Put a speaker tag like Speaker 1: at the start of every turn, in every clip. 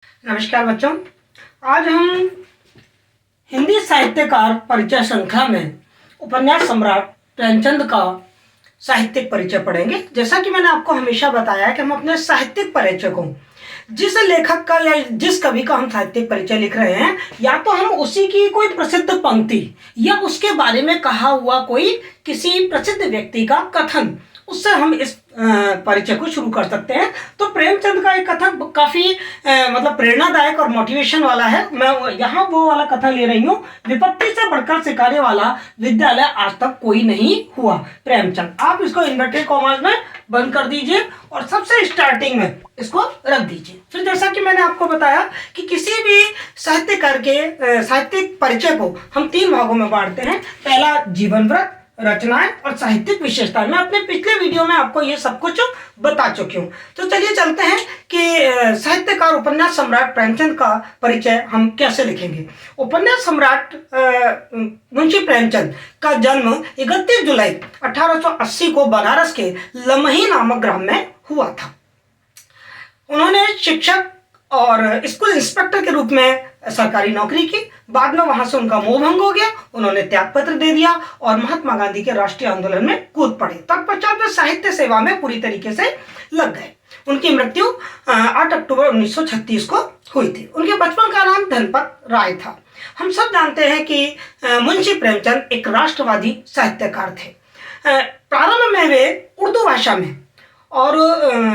Speaker 1: नमस्कार बच्चों। आज हम हिंदी साहित्यकार परिचय श्रृंखला में उपन्यास सम्राट प्रेमचंद का साहित्यिक परिचय पढ़ेंगे। जैसा कि मैंने आपको हमेशा बताया है कि हम अपने साहित्यिक परिचय को, जिस लेखक का या जिस कवि का हम साहित्यिक परिचय लिख रहे हैं, या तो हम उसी की कोई प्रसिद्ध पंक्ति या उसके बारे में कहा हुआ कोई किसी प्रसिद्ध व्यक्ति का कथन, उससे हम इस परिचय को शुरू कर सकते हैं। तो प्रेमचंद का एक कथन काफी मतलब प्रेरणादायक और मोटिवेशन वाला है। मैं यहाँ वो वाला कथन ले रही हूँ, विपत्ति से बढ़कर सिखाने वाला विद्यालय आज तक कोई नहीं हुआ। प्रेमचंद, आप इसको इन्वर्टेड कॉमास में बंद कर दीजिए और सबसे स्टार्टिंग में इसको रख दीजिए। फिर जैसा कि मैंने आपको बताया कि किसी भी साहित्यकार के साहित्यिक परिचय को हम 3 भागों में बांटते हैं। पहला जीवन वृत्त, रचनाएं और साहित्यिक विशेषताएं। मैं अपने पिछले वीडियो में आपको ये सब कुछ बता चुकी हूँ। तो चलिए चलते हैं कि साहित्यकार उपन्यास सम्राट प्रेमचंद का परिचय हम कैसे लिखेंगे। उपन्यास सम्राट मुंशी प्रेमचंद का जन्म 31 जुलाई 1880 को बनारस के लमही नामक ग्राम में हुआ था। उन्होंने शिक्षक और स्कूल इंस्पेक्टर के रूप में सरकारी नौकरी की। बाद में वहां से उनका मोह भंग हो गया, उन्होंने त्यागपत्र दे दिया और महात्मा गांधी के राष्ट्रीय आंदोलन में कूद पड़े। तत्पश्चात वे साहित्य सेवा में पूरी तरीके से लग गए। उनकी मृत्यु 8 अक्टूबर 1936 को हुई थी। उनके बचपन का नाम धनपत राय था। हम सब जानते हैं कि मुंशी प्रेमचंद एक राष्ट्रवादी साहित्यकार थे। प्रारंभ में वे उर्दू भाषा में और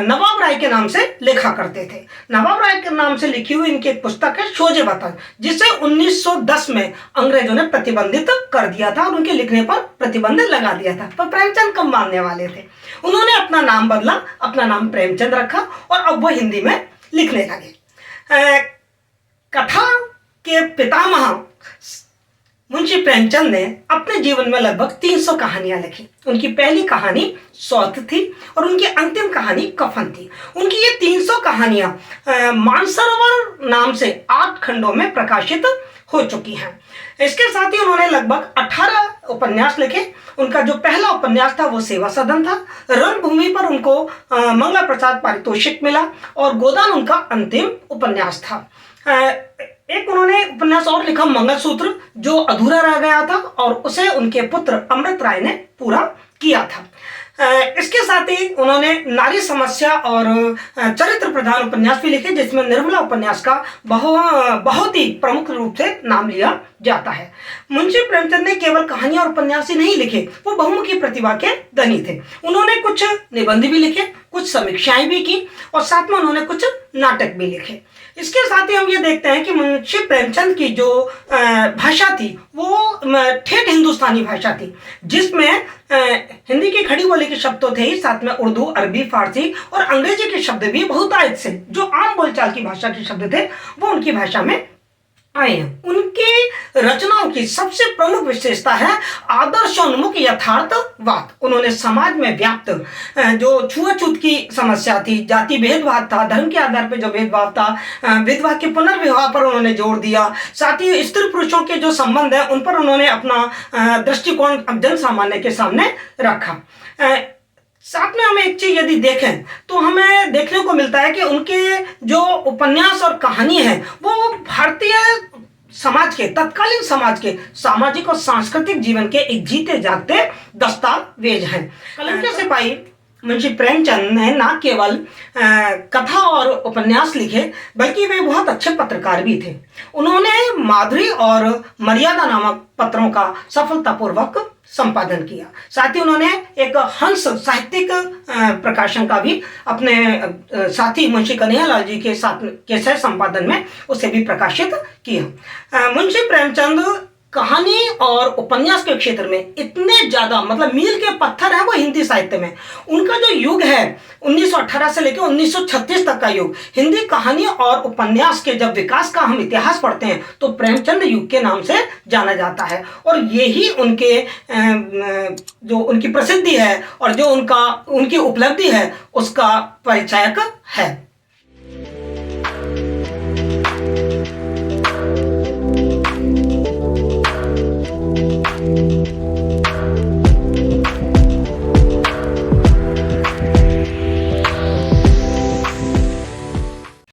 Speaker 1: नवाब राय के नाम से लिखा करते थे। नवाब राय के नाम से लिखी हुई इनकी पुस्तक है शोजे वतन, जिसे 1910 में अंग्रेजों ने प्रतिबंधित कर दिया था और उनके लिखने पर प्रतिबंध लगा दिया था। पर प्रेमचंद कम मानने वाले थे। उन्होंने अपना नाम बदला, अपना नाम प्रेमचंद रखा और अब वो हिंदी में लिखने लगे। कथा के पितामह मुंशी प्रेमचंद ने अपने जीवन में लगभग 300 कहानियां लिखी। उनकी पहली कहानी सौत थी और उनकी अंतिम कहानी कफन थी। उनकी ये 300 कहानियां मानसरोवर नाम से 8 खंडों में प्रकाशित हो चुकी हैं। इसके साथ ही उन्होंने लगभग 18 उपन्यास लिखे। उनका जो पहला उपन्यास था वो सेवा सदन था। रणभूमि पर उनको मंगला प्रसाद पारितोषिक मिला और गोदान उनका अंतिम उपन्यास था। एक उन्होंने उपन्यास और लिखा मंगलसूत्र, जो अधूरा रह गया था और उसे उनके पुत्र अमृत राय ने पूरा किया था। इसके साथ ही उन्होंने नारी समस्या और चरित्र प्रधान उपन्यास भी लिखे, जिसमें निर्मला उपन्यास का बहुत ही प्रमुख रूप से नाम लिया जाता है। मुंशी प्रेमचंद ने केवल कहानियां और उपन्यास ही नहीं लिखे, वो बहुमुखी प्रतिभा के धनी थे। उन्होंने कुछ निबंध भी लिखे, कुछ समीक्षाएं भी की और साथ में उन्होंने कुछ नाटक भी लिखे। इसके साथ ही हम ये देखते हैं कि मुंशी प्रेमचंद की जो भाषा थी वो ठेठ हिंदुस्तानी भाषा थी, जिसमें हिंदी की खड़ी बोली के शब्द तो थे ही, साथ में उर्दू, अरबी, फारसी और अंग्रेजी के शब्द भी बहुत आयत से, जो आम बोलचाल की भाषा के शब्द थे, वो उनकी भाषा में आए हैं। उनकी रचनाओं की सबसे प्रमुख विशेषता है आदर्शोन्मुख यथार्थवाद। उन्होंने समाज में व्याप्त जो छुआछूत की समस्या थी, जाति भेदभाव था, धर्म के आधार पर जो भेदभाव था, विधवा के पुनर्विवाह पर उन्होंने जोर दिया। साथ ही स्त्री पुरुषों के जो संबंध है उन पर उन्होंने अपना दृष्टिकोण जन सामान्य के सामने रखा। साथ में हम एक चीज यदि देखें तो हमें देखने को मिलता है कि उनके जो उपन्यास और कहानी है वो भारतीय समाज के, तत्कालीन समाज के सामाजिक और सांस्कृतिक जीवन के एक जीते जागते दस्तावेज हैं। कलम के सिपाही मुंशी प्रेमचंद ने न केवल कथा और उपन्यास लिखे, बल्कि वे बहुत अच्छे पत्रकार भी थे। उन्होंने माधुरी और मर्यादा नामक पत्रों का सफलतापूर्वक संपादन किया। साथ ही उन्होंने एक हंस साहित्यिक प्रकाशन का भी अपने साथी मुंशी कन्हैयालाल जी के साथ के सह संपादन में उसे भी प्रकाशित किया। मुंशी प्रेमचंद कहानी और उपन्यास के क्षेत्र में इतने ज्यादा, मतलब मील के पत्थर है वो हिंदी साहित्य में। उनका जो युग है 1918 से लेकर 1936 तक का युग, हिंदी कहानी और उपन्यास के जब विकास का हम इतिहास पढ़ते हैं तो प्रेमचंद युग के नाम से जाना जाता है। और यही उनके जो उनकी प्रसिद्धि है और जो उनकी उपलब्धि है उसका परिचायक है।